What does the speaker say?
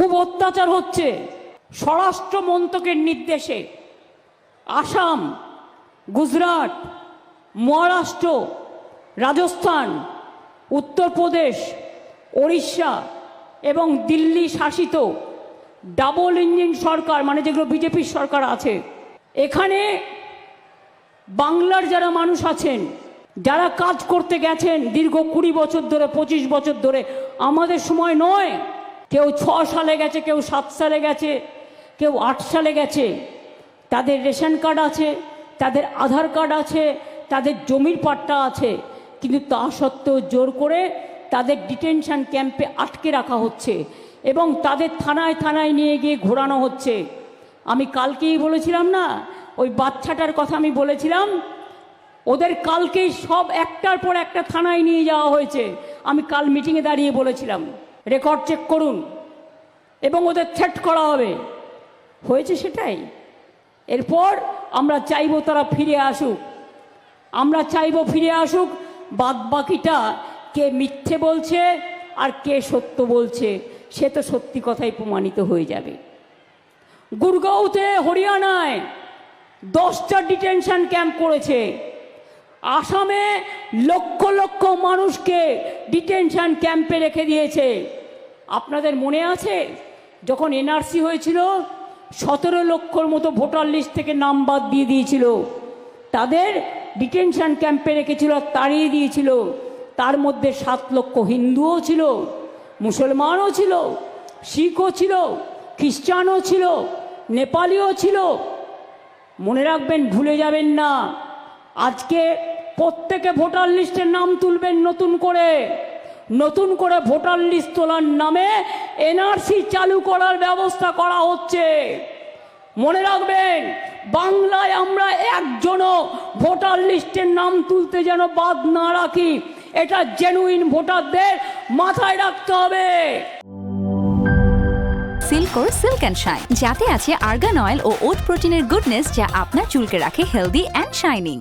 খুব অত্যাচার হচ্ছে। স্বরাষ্ট্র মন্ত্রকের নির্দেশে আসাম, গুজরাট, মহারাষ্ট্র, রাজস্থান, উত্তরপ্রদেশ, ওড়িশা এবং দিল্লি শাসিত ডাবল ইঞ্জিন সরকার, মানে যেগুলো বিজেপির সরকার আছে, এখানে বাংলার যারা মানুষ আছেন, যারা কাজ করতে গেছেন দীর্ঘ 20 বছর ধরে, 25 বছর ধরে, আমাদের সময় নয়, কেউ 6 সালে গেছে, কেউ 7 সালে গেছে, কেউ 8 সালে গেছে, তাদের রেশন কার্ড আছে, তাদের আধার কার্ড আছে, তাদের জমির পাট্টা আছে, কিন্তু তা সত্ত্বেও জোর করে তাদের ডিটেনশন ক্যাম্পে আটকে রাখা হচ্ছে এবং তাদের থানায় থানায় নিয়ে গিয়ে ঘোরানো হচ্ছে। আমি কালকেই বলেছিলাম না, ওই বাচ্চাটার কথা আমি বলেছিলাম, ওদের কালকেই সব একটার পর একটা থানায় নিয়ে যাওয়া হয়েছে। আমি কাল মিটিংয়ে দাঁড়িয়ে বলেছিলাম, রেকর্ড চেক করুন, এবং ওদের থ্রেট করা হবে। হয়েছে সেটাই। এরপর আমরা চাইবো তারা ফিরে আসুক, আমরা চাইবো ফিরে আসুক। বাদ বাকিটা কে মিথ্যে বলছে আর কে সত্য বলছে সে তো সত্যি কথাই প্রমাণিত হয়ে যাবে। গুরগাঁওতে, হরিয়ানায় 10টা ডিটেনশন ক্যাম্প করেছে। আসামে লক্ষ লক্ষ মানুষকে ডিটেনশন ক্যাম্পে রেখে দিয়েছে। আপনাদের মনে আছে যখন এনআরসি হয়েছিল, 17 লক্ষর মতো ভোটার লিস্ট থেকে নাম বাদ দিয়ে দিয়েছিল, তাদের ডিটেনশন ক্যাম্পে রেখেছিল, তাড়িয়ে দিয়েছিল। তার মধ্যে 7 লক্ষ হিন্দুও ছিল, মুসলমানও ছিল, শিখও ছিল, খ্রিস্টানও ছিল, নেপালিও ছিল। মনে রাখবেন, ভুলে যাবেন না। আজকে প্রত্যেকে ভোটার লিস্টের নাম তুলবেন নতুন করে। নতুন করে ভোটার লিস্ট তোলার নামে এনআরসি চালু করার ব্যবস্থা করা হচ্ছে। মনে রাখবেন, বাংলায় আমরা একজনও ভোটার লিস্টের নাম তুলতে যেন বাদ না রাখি, এটা জেনুইন ভোটারদের মাথায় রাখতে হবে। সিল্কোর সিল্ক অ্যান্ড শাইন, যাতে আছে আর্গান অয়েল ও ওট প্রোটিনের গুডনেস, যা আপনার চুলকে রাখে হেলদি অ্যান্ড শাইনিং।